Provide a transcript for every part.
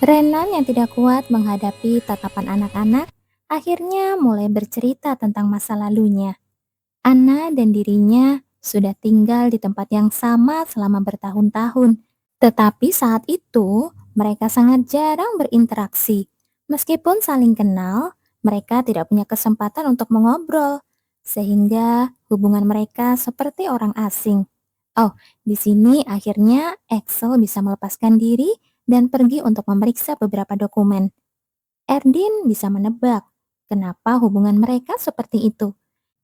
Renan yang tidak kuat menghadapi tatapan anak-anak akhirnya mulai bercerita tentang masa lalunya. Anna dan dirinya sudah tinggal di tempat yang sama selama bertahun-tahun. Tetapi saat itu mereka sangat jarang berinteraksi. Meskipun saling kenal, mereka tidak punya kesempatan untuk mengobrol. Sehingga hubungan mereka seperti orang asing. Oh, di sini akhirnya Axel bisa melepaskan diri dan pergi untuk memeriksa beberapa dokumen. Erdin bisa menebak kenapa hubungan mereka seperti itu.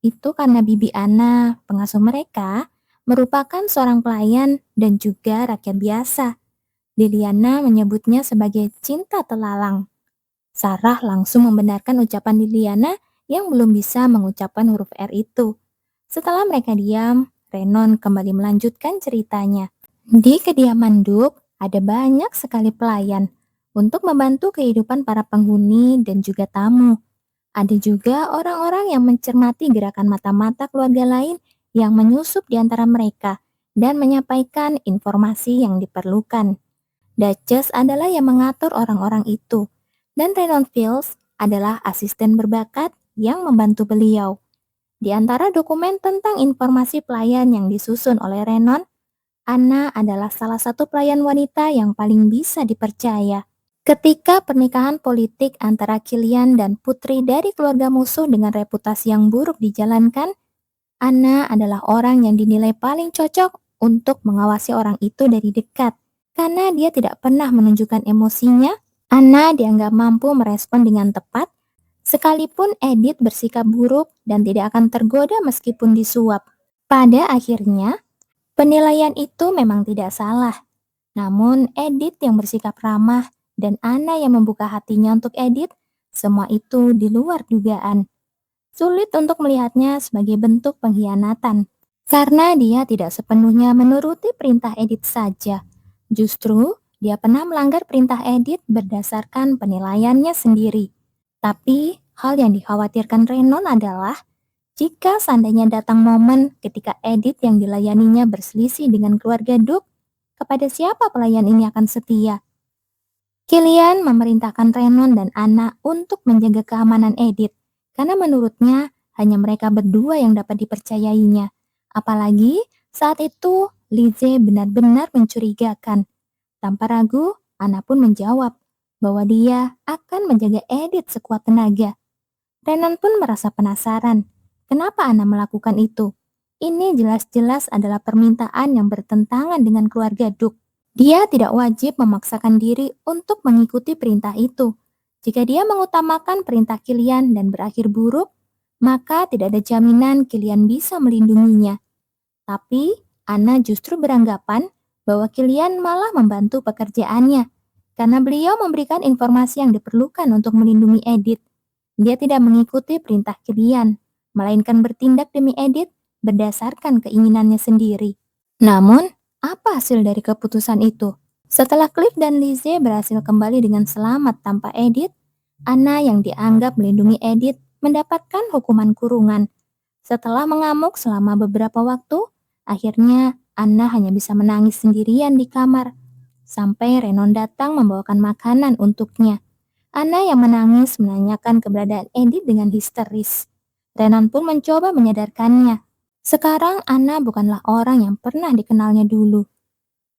Itu karena Bibi Ana, pengasuh mereka, merupakan seorang pelayan dan juga rakyat biasa. Liliana menyebutnya sebagai cinta telalang. Sarah langsung membenarkan ucapan Liliana yang belum bisa mengucapkan huruf R itu. Setelah mereka diam, Renon kembali melanjutkan ceritanya. Di kediaman Duk, ada banyak sekali pelayan untuk membantu kehidupan para penghuni dan juga tamu. Ada juga orang-orang yang mencermati gerakan mata-mata keluarga lain yang menyusup di antara mereka dan menyampaikan informasi yang diperlukan. Duchess adalah yang mengatur orang-orang itu, dan Renon Fields adalah asisten berbakat yang membantu beliau. Di antara dokumen tentang informasi pelayan yang disusun oleh Renon, Anna adalah salah satu pelayan wanita yang paling bisa dipercaya. Ketika pernikahan politik antara Kilian dan putri dari keluarga musuh dengan reputasi yang buruk dijalankan, Anna adalah orang yang dinilai paling cocok untuk mengawasi orang itu dari dekat. Karena dia tidak pernah menunjukkan emosinya, Anna dianggap mampu merespon dengan tepat, sekalipun Edith bersikap buruk dan tidak akan tergoda meskipun disuap. Pada akhirnya, penilaian itu memang tidak salah. Namun Edith yang bersikap ramah dan Anna yang membuka hatinya untuk Edith, semua itu di luar dugaan. Sulit untuk melihatnya sebagai bentuk pengkhianatan, karena dia tidak sepenuhnya menuruti perintah Edith saja. Justru, dia pernah melanggar perintah Edith berdasarkan penilaiannya sendiri. Tapi, hal yang dikhawatirkan Renon adalah jika seandainya datang momen ketika Edith yang dilayaninya berselisih dengan keluarga Duke, kepada siapa pelayan ini akan setia? Kilian memerintahkan Renon dan Anna untuk menjaga keamanan Edith, karena menurutnya hanya mereka berdua yang dapat dipercayainya. Apalagi saat itu Lizzie benar-benar mencurigakan. Tanpa ragu, Anna pun menjawab bahwa dia akan menjaga Edith sekuat tenaga. Renon pun merasa penasaran, kenapa Anna melakukan itu? Ini jelas-jelas adalah permintaan yang bertentangan dengan keluarga Duke. Dia tidak wajib memaksakan diri untuk mengikuti perintah itu. Jika dia mengutamakan perintah Kilian dan berakhir buruk, maka tidak ada jaminan Kilian bisa melindunginya. Tapi, Anna justru beranggapan bahwa Kilian malah membantu pekerjaannya, karena beliau memberikan informasi yang diperlukan untuk melindungi Edith. Dia tidak mengikuti perintah Kilian, melainkan bertindak demi Edith berdasarkan keinginannya sendiri. Namun, apa hasil dari keputusan itu? Setelah Cliff dan Lizzie berhasil kembali dengan selamat tanpa Edith, Anna yang dianggap melindungi Edith mendapatkan hukuman kurungan. Setelah mengamuk selama beberapa waktu, akhirnya Anna hanya bisa menangis sendirian di kamar. Sampai Renon datang membawakan makanan untuknya. Anna yang menangis menanyakan keberadaan Edith dengan histeris. Renon pun mencoba menyadarkannya. Sekarang Anna bukanlah orang yang pernah dikenalnya dulu.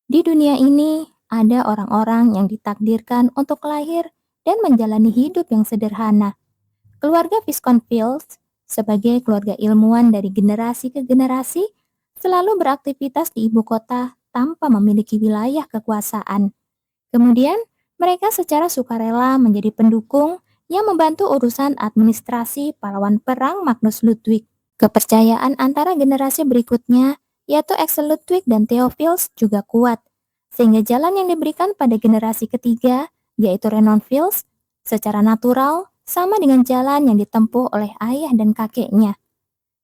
Di dunia ini ada orang-orang yang ditakdirkan untuk lahir dan menjalani hidup yang sederhana. Keluarga Viscount Fields, sebagai keluarga ilmuwan dari generasi ke generasi, selalu beraktivitas di ibu kota tanpa memiliki wilayah kekuasaan. Kemudian, mereka secara sukarela menjadi pendukung yang membantu urusan administrasi pahlawan perang Magnus Ludwig. Kepercayaan antara generasi berikutnya, yaitu Axel Ludwig dan Theo Fields juga kuat, sehingga jalan yang diberikan pada generasi ketiga, yaitu Renon Fields, secara natural sama dengan jalan yang ditempuh oleh ayah dan kakeknya.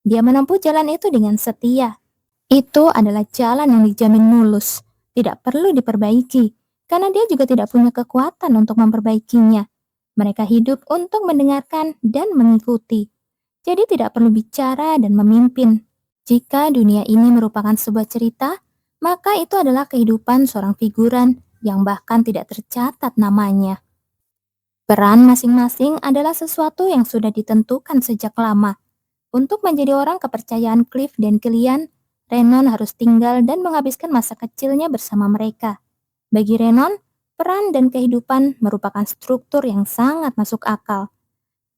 Dia menempuh jalan itu dengan setia. Itu adalah jalan yang dijamin mulus, tidak perlu diperbaiki, karena dia juga tidak punya kekuatan untuk memperbaikinya. Mereka hidup untuk mendengarkan dan mengikuti. Jadi tidak perlu bicara dan memimpin. Jika dunia ini merupakan sebuah cerita, maka itu adalah kehidupan seorang figuran yang bahkan tidak tercatat namanya. Peran masing-masing adalah sesuatu yang sudah ditentukan sejak lama. Untuk menjadi orang kepercayaan Cliff dan Killian, Renon harus tinggal dan menghabiskan masa kecilnya bersama mereka. Bagi Renon, peran dan kehidupan merupakan struktur yang sangat masuk akal.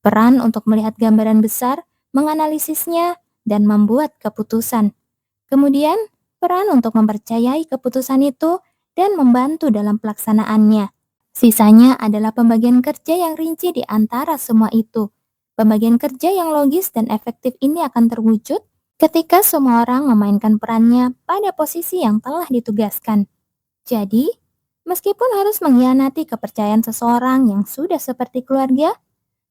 Peran untuk melihat gambaran besar, menganalisisnya, dan membuat keputusan. Kemudian, peran untuk mempercayai keputusan itu dan membantu dalam pelaksanaannya. Sisanya adalah pembagian kerja yang rinci di antara semua itu. Pembagian kerja yang logis dan efektif ini akan terwujud ketika semua orang memainkan perannya pada posisi yang telah ditugaskan. Jadi, meskipun harus mengkhianati kepercayaan seseorang yang sudah seperti keluarga,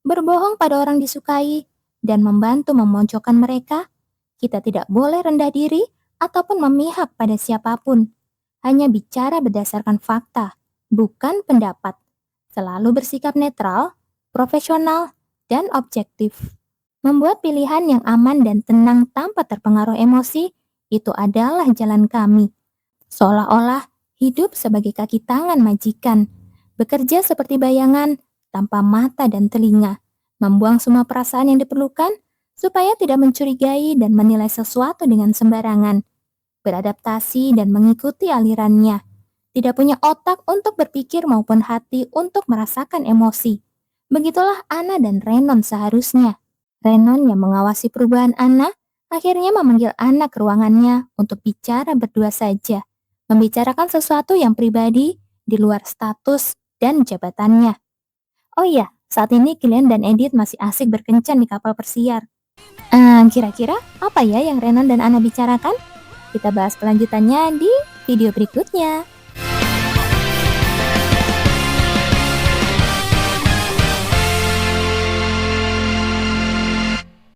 berbohong pada orang disukai, dan membantu memojokkan mereka, kita tidak boleh rendah diri ataupun memihak pada siapapun. Hanya bicara berdasarkan fakta, bukan pendapat. Selalu bersikap netral, profesional, dan objektif. Membuat pilihan yang aman dan tenang tanpa terpengaruh emosi, itu adalah jalan kami. Seolah-olah hidup sebagai kaki tangan majikan, bekerja seperti bayangan tanpa mata dan telinga, membuang semua perasaan yang diperlukan supaya tidak mencurigai dan menilai sesuatu dengan sembarangan, beradaptasi dan mengikuti alirannya, tidak punya otak untuk berpikir maupun hati untuk merasakan emosi. Begitulah Anna dan Renon seharusnya. Renon yang mengawasi perubahan Anna akhirnya memanggil Anna ke ruangannya untuk bicara berdua saja, membicarakan sesuatu yang pribadi di luar status dan jabatannya. Oh iya, saat ini Glenn dan Edith masih asik berkencan di kapal persiar. Kira-kira apa ya yang Renan dan Anna bicarakan? Kita bahas kelanjutannya di video berikutnya.